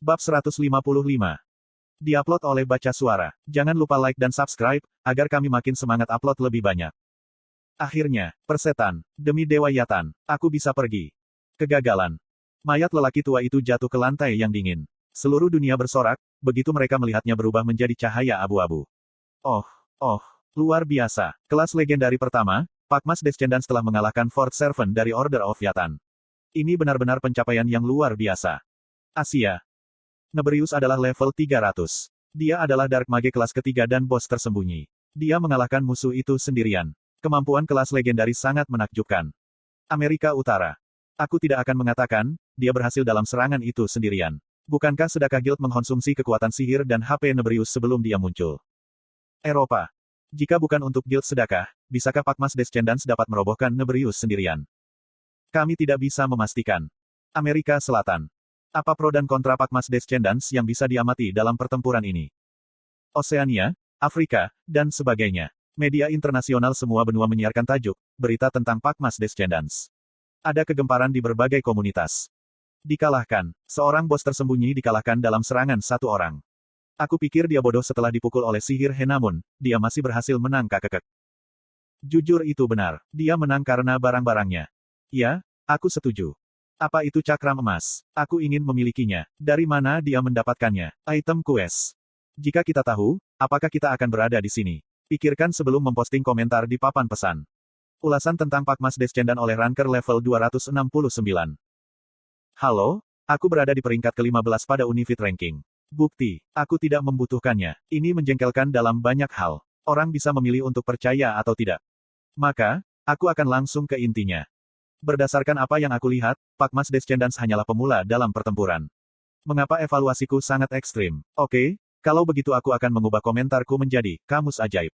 Bab 155. Diupload oleh Baca Suara. Jangan lupa like dan subscribe, agar kami makin semangat upload lebih banyak. Akhirnya, persetan, demi Dewa Yatan, aku bisa pergi. Kegagalan. Mayat lelaki tua itu jatuh ke lantai yang dingin. Seluruh dunia bersorak, begitu mereka melihatnya berubah menjadi cahaya abu-abu. Oh, luar biasa. Kelas legendari pertama, Pakmas Descendants telah mengalahkan Fort Servant dari Order of Yatan. Ini benar-benar pencapaian yang luar biasa. Asia. Nebrius adalah level 300. Dia adalah Dark Mage kelas ketiga dan bos tersembunyi. Dia mengalahkan musuh itu sendirian. Kemampuan kelas legendaris sangat menakjubkan. Amerika Utara. Aku tidak akan mengatakan, dia berhasil dalam serangan itu sendirian. Bukankah Sedekah Guild mengkonsumsi kekuatan sihir dan HP Nebrius sebelum dia muncul? Eropa. Jika bukan untuk Guild Sedekah, bisakah Pakmas Descendants dapat merobohkan Nebrius sendirian? Kami tidak bisa memastikan. Amerika Selatan. Apa pro dan kontra Pakmas Descendants yang bisa diamati dalam pertempuran ini? Oseania, Afrika, dan sebagainya. Media internasional semua benua menyiarkan tajuk, berita tentang Pakmas Descendants. Ada kegemparan di berbagai komunitas. Dikalahkan. Seorang bos tersembunyi dikalahkan dalam serangan satu orang. Aku pikir dia bodoh setelah dipukul oleh sihir He, namun dia masih berhasil menang kakek. Jujur itu benar. Dia menang karena barang-barangnya. Ya, aku setuju. Apa itu cakram emas? Aku ingin memilikinya. Dari mana dia mendapatkannya? Item quest. Jika kita tahu, apakah kita akan berada di sini? Pikirkan sebelum memposting komentar di papan pesan. Ulasan tentang Pakmas Descendants oleh ranker level 269. Halo, aku berada di peringkat ke-15 pada Unifit Ranking. Bukti, aku tidak membutuhkannya. Ini menjengkelkan dalam banyak hal. Orang bisa memilih untuk percaya atau tidak. Maka, aku akan langsung ke intinya. Berdasarkan apa yang aku lihat, Pakmas Descendants hanyalah pemula dalam pertempuran. Mengapa evaluasiku sangat ekstrim? Oke, kalau begitu aku akan mengubah komentarku menjadi, kamus ajaib.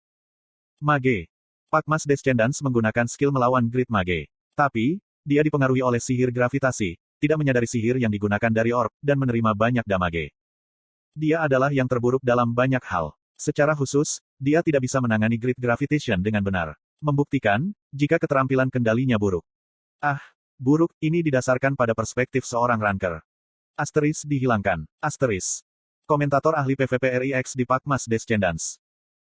Mage. Pakmas Descendants menggunakan skill melawan Grid Mage. Tapi, dia dipengaruhi oleh sihir gravitasi, tidak menyadari sihir yang digunakan dari orb, dan menerima banyak damage. Dia adalah yang terburuk dalam banyak hal. Secara khusus, dia tidak bisa menangani Grid Gravitation dengan benar. Membuktikan, jika keterampilan kendalinya buruk. Buruk, ini didasarkan pada perspektif seorang ranker. Asteris dihilangkan. Asteris. Komentator ahli PvP RIX di Pakmas Descendants.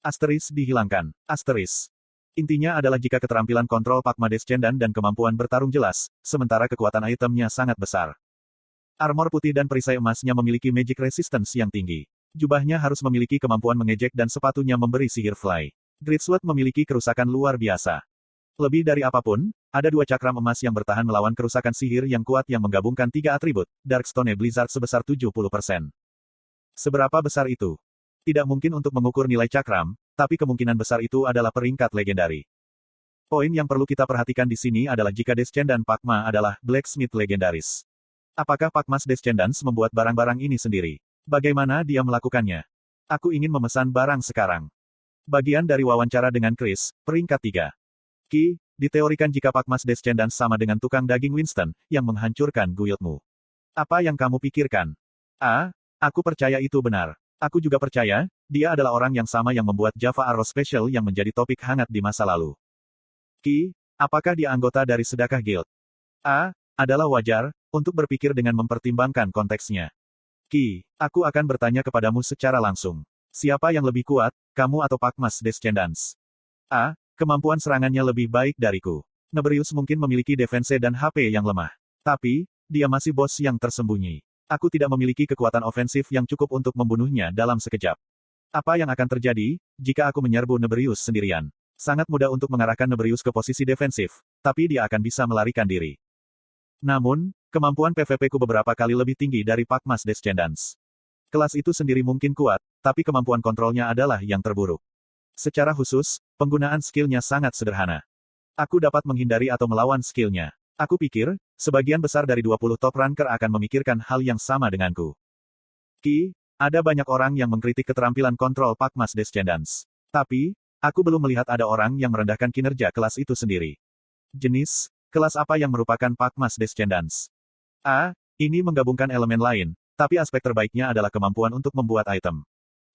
Asteris dihilangkan. Asteris. Intinya adalah jika keterampilan kontrol Pakma Descendant dan kemampuan bertarung jelas, sementara kekuatan itemnya sangat besar. Armor putih dan perisai emasnya memiliki magic resistance yang tinggi. Jubahnya harus memiliki kemampuan mengejek dan sepatunya memberi sihir fly. Grid Sword memiliki kerusakan luar biasa. Lebih dari apapun, ada dua cakram emas yang bertahan melawan kerusakan sihir yang kuat yang menggabungkan tiga atribut, Darkstone Blizzard sebesar 70%. Seberapa besar itu? Tidak mungkin untuk mengukur nilai cakram, tapi kemungkinan besar itu adalah peringkat legendari. Poin yang perlu kita perhatikan di sini adalah jika Descendant Pakma adalah Blacksmith legendaris. Apakah Pakmas Descendants membuat barang-barang ini sendiri? Bagaimana dia melakukannya? Aku ingin memesan barang sekarang. Bagian dari wawancara dengan Chris, peringkat 3. Diteorikan jika Pakmas Descendants sama dengan tukang daging Winston, yang menghancurkan guildmu. Apa yang kamu pikirkan? Aku percaya itu benar. Aku juga percaya, dia adalah orang yang sama yang membuat Java Arrow Special yang menjadi topik hangat di masa lalu. Apakah dia anggota dari Sedekah Guild? Adalah wajar, untuk berpikir dengan mempertimbangkan konteksnya. Aku akan bertanya kepadamu secara langsung. Siapa yang lebih kuat, kamu atau Pakmas Descendants? Kemampuan serangannya lebih baik dariku. Nebrius mungkin memiliki defense dan HP yang lemah. Tapi, dia masih bos yang tersembunyi. Aku tidak memiliki kekuatan ofensif yang cukup untuk membunuhnya dalam sekejap. Apa yang akan terjadi, jika aku menyerbu Nebrius sendirian? Sangat mudah untuk mengarahkan Nebrius ke posisi defensif, tapi dia akan bisa melarikan diri. Namun, kemampuan PvP-ku beberapa kali lebih tinggi dari Pakmas Descendants. Kelas itu sendiri mungkin kuat, tapi kemampuan kontrolnya adalah yang terburuk. Secara khusus, penggunaan skillnya sangat sederhana. Aku dapat menghindari atau melawan skillnya. Aku pikir, sebagian besar dari 20 top ranker akan memikirkan hal yang sama denganku. Ada banyak orang yang mengkritik keterampilan kontrol Pakmas Descendants. Tapi, aku belum melihat ada orang yang merendahkan kinerja kelas itu sendiri. Jenis, kelas apa yang merupakan Pakmas Descendants? Ini menggabungkan elemen lain, tapi aspek terbaiknya adalah kemampuan untuk membuat item.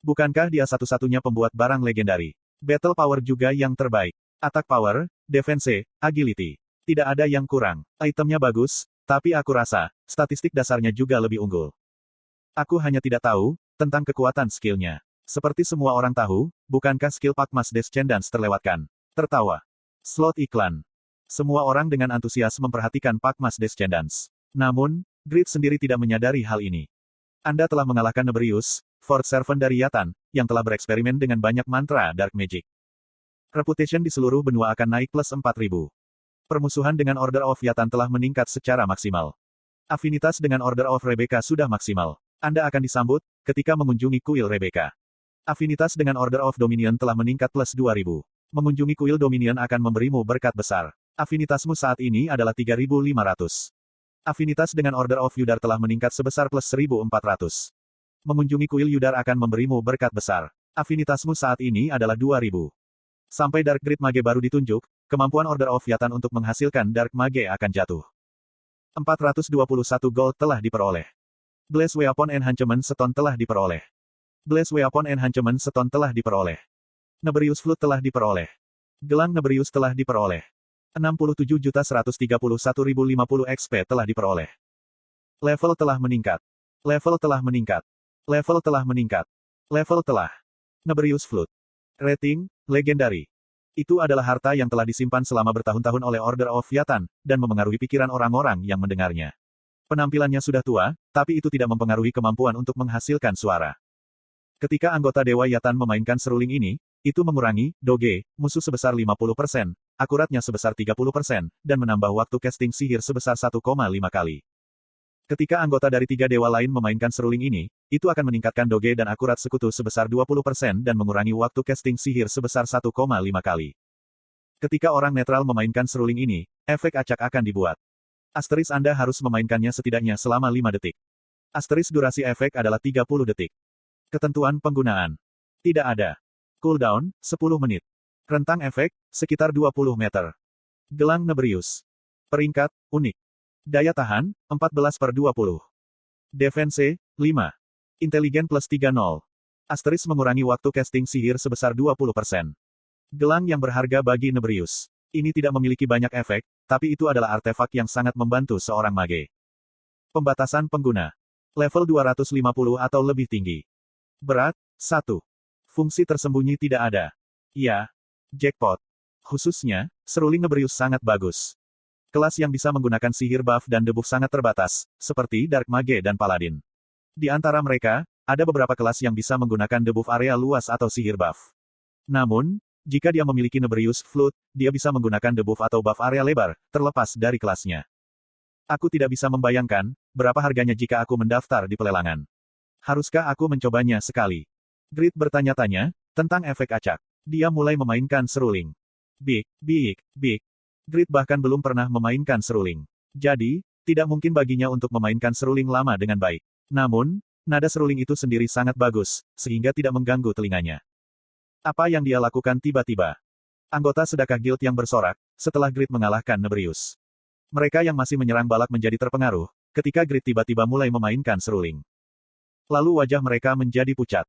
Bukankah dia satu-satunya pembuat barang legendari? Battle power juga yang terbaik. Attack power, defense, agility. Tidak ada yang kurang. Itemnya bagus, tapi aku rasa, statistik dasarnya juga lebih unggul. Aku hanya tidak tahu tentang kekuatan skillnya. Seperti semua orang tahu, bukankah skill Pakmas Descendants terlewatkan? Tertawa. Slot iklan. Semua orang dengan antusias memperhatikan Pakmas Descendants. Namun, Grid sendiri tidak menyadari hal ini. Anda telah mengalahkan Nebrius, Fort Servant dari Yatan, yang telah bereksperimen dengan banyak mantra Dark Magic. Reputation di seluruh benua akan naik plus 4000. Permusuhan dengan Order of Yatan telah meningkat secara maksimal. Afinitas dengan Order of Rebecca sudah maksimal. Anda akan disambut ketika mengunjungi kuil Rebecca. Afinitas dengan Order of Dominion telah meningkat plus 2000. Mengunjungi kuil Dominion akan memberimu berkat besar. Afinitasmu saat ini adalah 3500. Afinitas dengan Order of Yudar telah meningkat sebesar plus 1400. Mengunjungi kuil Yudar akan memberimu berkat besar. Afinitasmu saat ini adalah 2000. Sampai Dark Grid Mage baru ditunjuk, kemampuan Order of Yatan untuk menghasilkan Dark Mage akan jatuh. 421 gold telah diperoleh. Blaze Weapon Enhancement Stone telah diperoleh. Blaze Weapon Enhancement Stone telah diperoleh. Nebrius Flute telah diperoleh. Gelang Nebrius telah diperoleh. 67.131.050 XP telah diperoleh. Level telah meningkat. Level telah meningkat. Level telah meningkat. Level telah. Nebrius Flute. Rating, Legendary. Itu adalah harta yang telah disimpan selama bertahun-tahun oleh Order of Yatan, dan memengaruhi pikiran orang-orang yang mendengarnya. Penampilannya sudah tua, tapi itu tidak mempengaruhi kemampuan untuk menghasilkan suara. Ketika anggota Dewa Yatan memainkan seruling ini, itu mengurangi doge musuh sebesar 50%, akuratnya sebesar 30%, dan menambah waktu casting sihir sebesar 1,5 kali. Ketika anggota dari 3 dewa lain memainkan seruling ini, itu akan meningkatkan doge dan akurat sekutu sebesar 20% dan mengurangi waktu casting sihir sebesar 1,5 kali. Ketika orang netral memainkan seruling ini, efek acak akan dibuat. Asteris Anda harus memainkannya setidaknya selama 5 detik. Asteris durasi efek adalah 30 detik. Ketentuan penggunaan. Tidak ada. Cooldown, 10 menit. Rentang efek, sekitar 20 meter. Gelang Nebrius. Peringkat, unik. Daya tahan, 14/20. Defense, 5. Inteligen plus 30. Asteris mengurangi waktu casting sihir sebesar 20%. Gelang yang berharga bagi Nebrius. Ini tidak memiliki banyak efek, tapi itu adalah artefak yang sangat membantu seorang mage. Pembatasan pengguna. Level 250 atau lebih tinggi. Berat, 1. Fungsi tersembunyi tidak ada. Ya. Jackpot. Khususnya, seruling Nebrius sangat bagus. Kelas yang bisa menggunakan sihir buff dan debuff sangat terbatas, seperti Dark Mage dan Paladin. Di antara mereka, ada beberapa kelas yang bisa menggunakan debuff area luas atau sihir buff. Namun, jika dia memiliki Nebrius Flute, dia bisa menggunakan debuff atau buff area lebar, terlepas dari kelasnya. Aku tidak bisa membayangkan, berapa harganya jika aku mendaftar di pelelangan. Haruskah aku mencobanya sekali? Grid bertanya-tanya, tentang efek acak. Dia mulai memainkan seruling. Big. Grid bahkan belum pernah memainkan seruling. Jadi, tidak mungkin baginya untuk memainkan seruling lama dengan baik. Namun, nada seruling itu sendiri sangat bagus, sehingga tidak mengganggu telinganya. Apa yang dia lakukan tiba-tiba? Anggota sedekah guild yang bersorak, setelah Grid mengalahkan Nebrius. Mereka yang masih menyerang balak menjadi terpengaruh, ketika Grid tiba-tiba mulai memainkan seruling. Lalu wajah mereka menjadi pucat.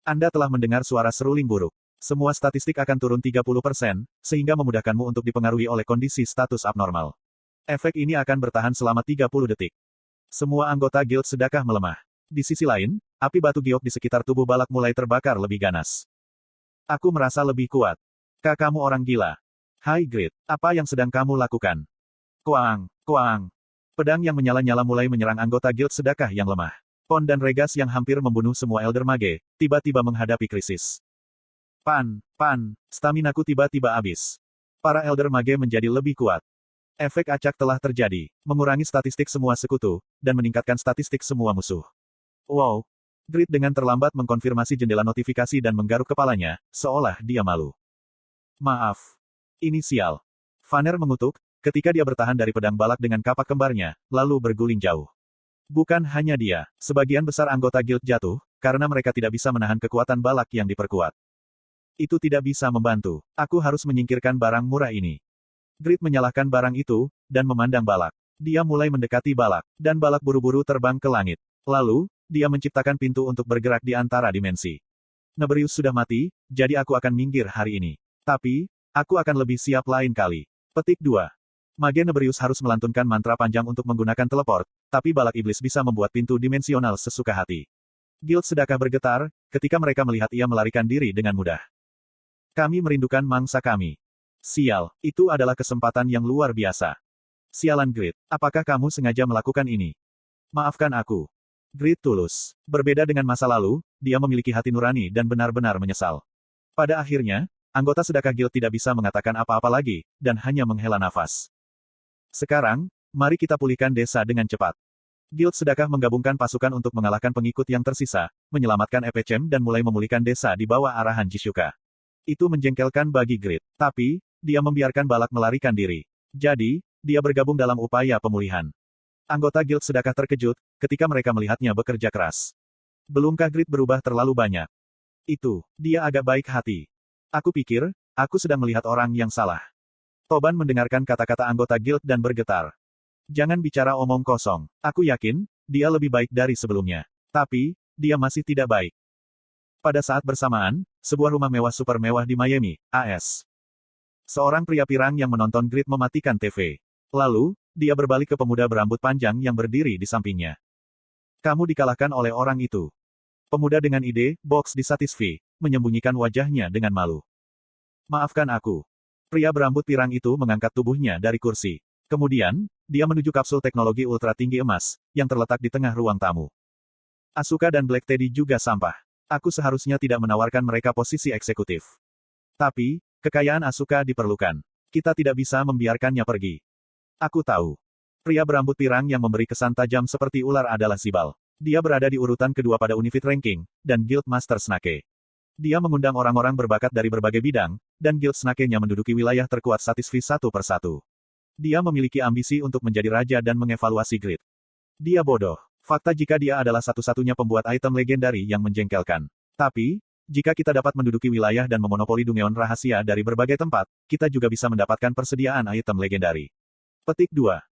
Anda telah mendengar suara seruling buruk. Semua statistik akan turun 30%, sehingga memudahkanmu untuk dipengaruhi oleh kondisi status abnormal. Efek ini akan bertahan selama 30 detik. Semua anggota guild sedekah melemah. Di sisi lain, api batu giok di sekitar tubuh balak mulai terbakar lebih ganas. Aku merasa lebih kuat. Kamu orang gila. Hai Grid, apa yang sedang kamu lakukan? Koang. Pedang yang menyala-nyala mulai menyerang anggota guild sedekah yang lemah. Pon dan Regas yang hampir membunuh semua Elder Mage, tiba-tiba menghadapi krisis. Staminaku tiba-tiba habis. Para Elder Mage menjadi lebih kuat. Efek acak telah terjadi, mengurangi statistik semua sekutu, dan meningkatkan statistik semua musuh. Wow. Grid dengan terlambat mengkonfirmasi jendela notifikasi dan menggaruk kepalanya, seolah dia malu. Maaf. Inisial. Vanner mengutuk, ketika dia bertahan dari pedang balak dengan kapak kembarnya, lalu berguling jauh. Bukan hanya dia, sebagian besar anggota guild jatuh, karena mereka tidak bisa menahan kekuatan balak yang diperkuat. Itu tidak bisa membantu. Aku harus menyingkirkan barang murah ini. Grid menyalahkan barang itu, dan memandang balak. Dia mulai mendekati balak, dan balak buru-buru terbang ke langit. Lalu, dia menciptakan pintu untuk bergerak di antara dimensi. Nebrius sudah mati, jadi aku akan minggir hari ini. Tapi, aku akan lebih siap lain kali. Petik 2. Mage Nebrius harus melantunkan mantra panjang untuk menggunakan teleport, tapi balak iblis bisa membuat pintu dimensional sesuka hati. Guild sedekah bergetar, ketika mereka melihat ia melarikan diri dengan mudah. Kami merindukan mangsa kami. Sial, itu adalah kesempatan yang luar biasa. Sialan Grid, apakah kamu sengaja melakukan ini? Maafkan aku. Grid tulus. Berbeda dengan masa lalu, dia memiliki hati nurani dan benar-benar menyesal. Pada akhirnya, anggota sedekah Guild tidak bisa mengatakan apa-apa lagi, dan hanya menghela nafas. Sekarang, mari kita pulihkan desa dengan cepat. Guild sedekah menggabungkan pasukan untuk mengalahkan pengikut yang tersisa, menyelamatkan Epecem dan mulai memulihkan desa di bawah arahan Jishuka. Itu menjengkelkan bagi Grid. Tapi, dia membiarkan Balak melarikan diri. Jadi, dia bergabung dalam upaya pemulihan. Anggota Guild sedekah terkejut, ketika mereka melihatnya bekerja keras. Belumkah Grid berubah terlalu banyak? Itu, dia agak baik hati. Aku pikir, aku sedang melihat orang yang salah. Toban mendengarkan kata-kata anggota Guild dan bergetar. Jangan bicara omong kosong. Aku yakin, dia lebih baik dari sebelumnya. Tapi, dia masih tidak baik. Pada saat bersamaan, sebuah rumah mewah super mewah di Miami, AS. Seorang pria pirang yang menonton Grid mematikan TV. Lalu, dia berbalik ke pemuda berambut panjang yang berdiri di sampingnya. Kamu dikalahkan oleh orang itu. Pemuda dengan ide, box disatisfi, menyembunyikan wajahnya dengan malu. Maafkan aku. Pria berambut pirang itu mengangkat tubuhnya dari kursi. Kemudian, dia menuju kapsul teknologi ultra tinggi emas, yang terletak di tengah ruang tamu. Asuka dan Black Teddy juga sampah. Aku seharusnya tidak menawarkan mereka posisi eksekutif. Tapi, kekayaan Asuka diperlukan. Kita tidak bisa membiarkannya pergi. Aku tahu. Pria berambut pirang yang memberi kesan tajam seperti ular adalah Zibal. Dia berada di urutan kedua pada Unifit Ranking, dan Guild Master Snake. Dia mengundang orang-orang berbakat dari berbagai bidang, dan Guild Snake-nya menduduki wilayah terkuat Satisfi satu persatu. Dia memiliki ambisi untuk menjadi raja dan mengevaluasi Grid. Dia bodoh. Fakta jika dia adalah satu-satunya pembuat item legendari yang menjengkelkan. Tapi, jika kita dapat menduduki wilayah dan memonopoli Dungeon rahasia dari berbagai tempat, kita juga bisa mendapatkan persediaan item legendari. Petik 2.